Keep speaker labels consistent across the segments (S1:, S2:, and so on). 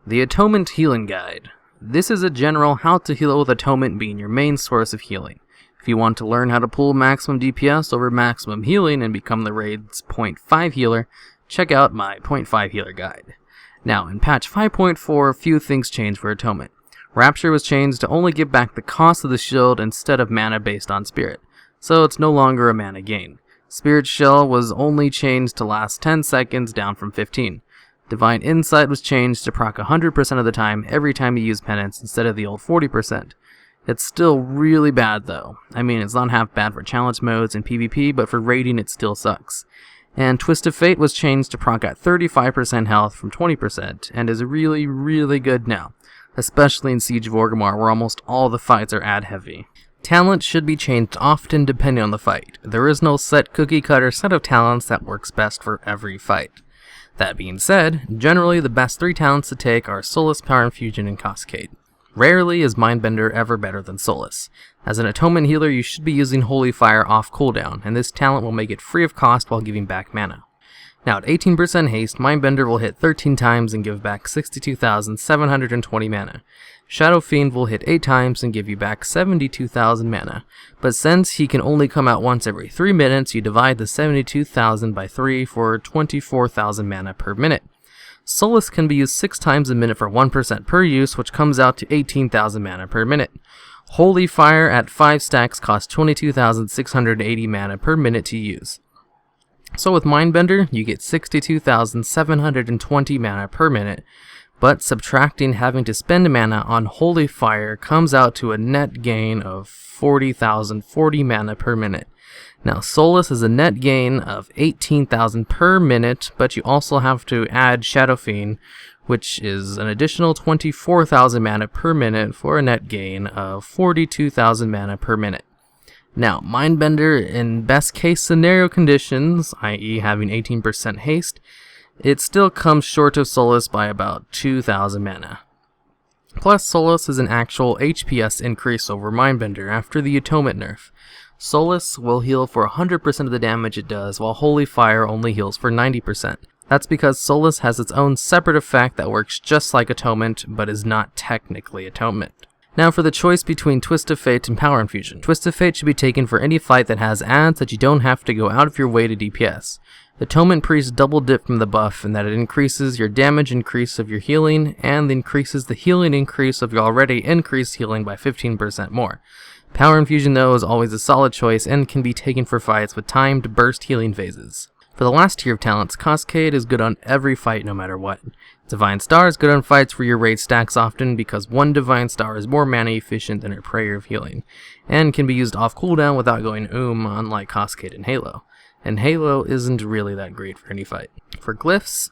S1: The Atonement Healing Guide. This is a general how to heal with Atonement being your main source of healing. If you want to learn how to pull maximum DPS over maximum healing and become the raid's 0.5 healer, check out my 0.5 healer guide. Now, in patch 5.4, a few things changed for Atonement. Rapture was changed to only give back the cost of the shield instead of mana based on spirit, so it's no longer a mana gain. Spirit Shell was only changed to last 10 seconds, down from 15. Divine Insight was changed to proc 100% of the time every time you use penance instead of the old 40%. It's still really bad though. I mean, it's not half bad for challenge modes and PvP, but for raiding it still sucks. And Twist of Fate was changed to proc at 35% health from 20% and is really good now, especially in Siege of Orgrimmar where almost all the fights are ad heavy. Talent should be changed often depending on the fight. There is no set cookie cutter set of talents that works best for every fight. That being said, generally the best 3 talents to take are Solace, Power Infusion, and Cascade. Rarely is Mindbender ever better than Solace. As an Atonement healer, you should be using Holy Fire off cooldown, and this talent will make it free of cost while giving back mana. Now at 18% haste, Mindbender will hit 13 times and give back 62,720 mana. Shadow Fiend will hit 8 times and give you back 72,000 mana, but since he can only come out once every 3 minutes, you divide the 72,000 by 3 for 24,000 mana per minute. Solace can be used 6 times a minute for 1% per use, which comes out to 18,000 mana per minute. Holy Fire at 5 stacks costs 22,680 mana per minute to use. So with Mindbender, you get 62,720 mana per minute, but subtracting having to spend mana on Holy Fire comes out to a net gain of 40,040 mana per minute. Now Solace is a net gain of 18,000 per minute, but you also have to add Shadow Fiend, which is an additional 24,000 mana per minute for a net gain of 42,000 mana per minute. Now, Mindbender in best case scenario conditions, i.e. having 18% haste, it still comes short of Solace by about 2,000 mana. Plus, Solace is an actual HPS increase over Mindbender after the Atonement nerf. Solace will heal for 100% of the damage it does, while Holy Fire only heals for 90%. That's because Solace has its own separate effect that works just like Atonement, but is not technically Atonement. Now for the choice between Twist of Fate and Power Infusion. Twist of Fate should be taken for any fight that has adds that you don't have to go out of your way to DPS. Atonement Priest double dip from the buff in that it increases your damage increase of your healing and increases the healing increase of your already increased healing by 15% more. Power Infusion though is always a solid choice and can be taken for fights with timed burst healing phases. For the last tier of talents, Cascade is good on every fight no matter what. Divine Star is good on fights where your raid stacks often because one Divine Star is more mana efficient than her Prayer of Healing, and can be used off cooldown without going unlike Cascade and Halo. And Halo isn't really that great for any fight. For Glyphs,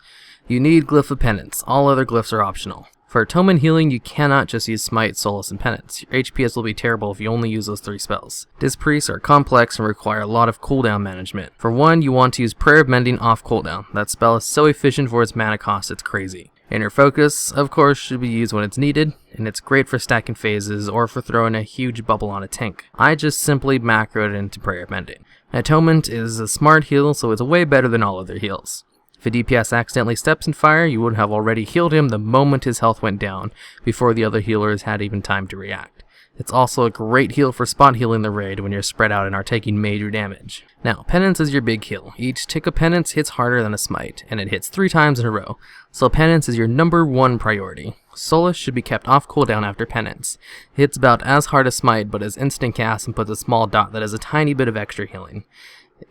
S1: you need Glyph of Penance. All other glyphs are optional. For Atonement healing, you cannot just use Smite, Solace, and Penance. Your HPS will be terrible if you only use those 3 spells. Dispriests are complex and require a lot of cooldown management. For one, you want to use Prayer of Mending off cooldown. That spell is so efficient for its mana cost, it's crazy. Inner Focus, of course, should be used when it's needed, and it's great for stacking phases or for throwing a huge bubble on a tank. I just simply macroed into Prayer of Mending. Atonement is a smart heal, so it's way better than all other heals. If a DPS accidentally steps in fire, you would have already healed him the moment his health went down, before the other healers had even time to react. It's also a great heal for spot healing the raid when you're spread out and are taking major damage. Now, Penance is your big heal. Each tick of Penance hits harder than a Smite, and it hits 3 times in a row, so Penance is your number 1 priority. Solace should be kept off cooldown after Penance. It hits about as hard as Smite, but is instant cast and puts a small dot that has a tiny bit of extra healing.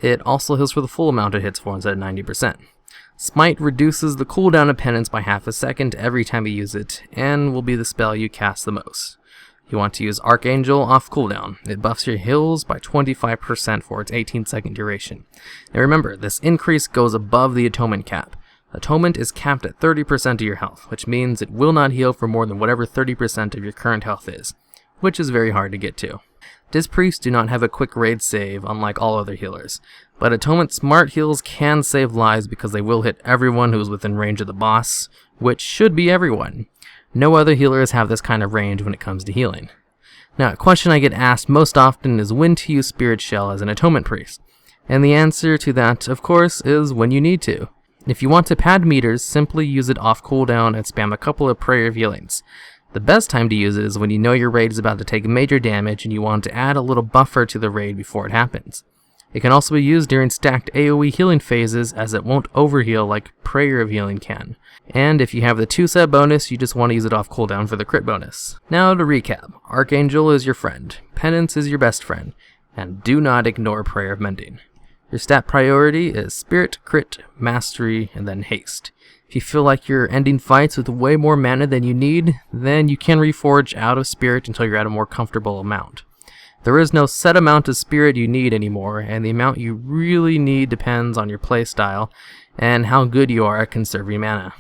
S1: It also heals for the full amount it hits for instead of 90%. Smite reduces the cooldown of Penance by half a second every time you use it, and will be the spell you cast the most. You want to use Archangel off cooldown. It buffs your heals by 25% for its 18-second duration. Now remember, this increase goes above the Atonement cap. Atonement is capped at 30% of your health, which means it will not heal for more than whatever 30% of your current health is, which is very hard to get to. Dispriests do not have a quick raid save, unlike all other healers, but Atonement smart heals can save lives because they will hit everyone who is within range of the boss, which should be everyone. No other healers have this kind of range when it comes to healing. Now, a question I get asked most often is when to use Spirit Shell as an Atonement Priest, and the answer to that, of course, is when you need to. If you want to pad meters, simply use it off cooldown and spam a couple of prayer of healings. The best time to use it is when you know your raid is about to take major damage and you want to add a little buffer to the raid before it happens. It can also be used during stacked AoE healing phases, as it won't overheal like Prayer of Healing can. And if you have the 2-set bonus, you just want to use it off cooldown for the crit bonus. Now to recap, Archangel is your friend, Penance is your best friend, and do not ignore Prayer of Mending. Your stat priority is Spirit, Crit, Mastery, and then Haste. If you feel like you're ending fights with way more mana than you need, then you can reforge out of Spirit until you're at a more comfortable amount. There is no set amount of Spirit you need anymore, and the amount you really need depends on your playstyle and how good you are at conserving mana.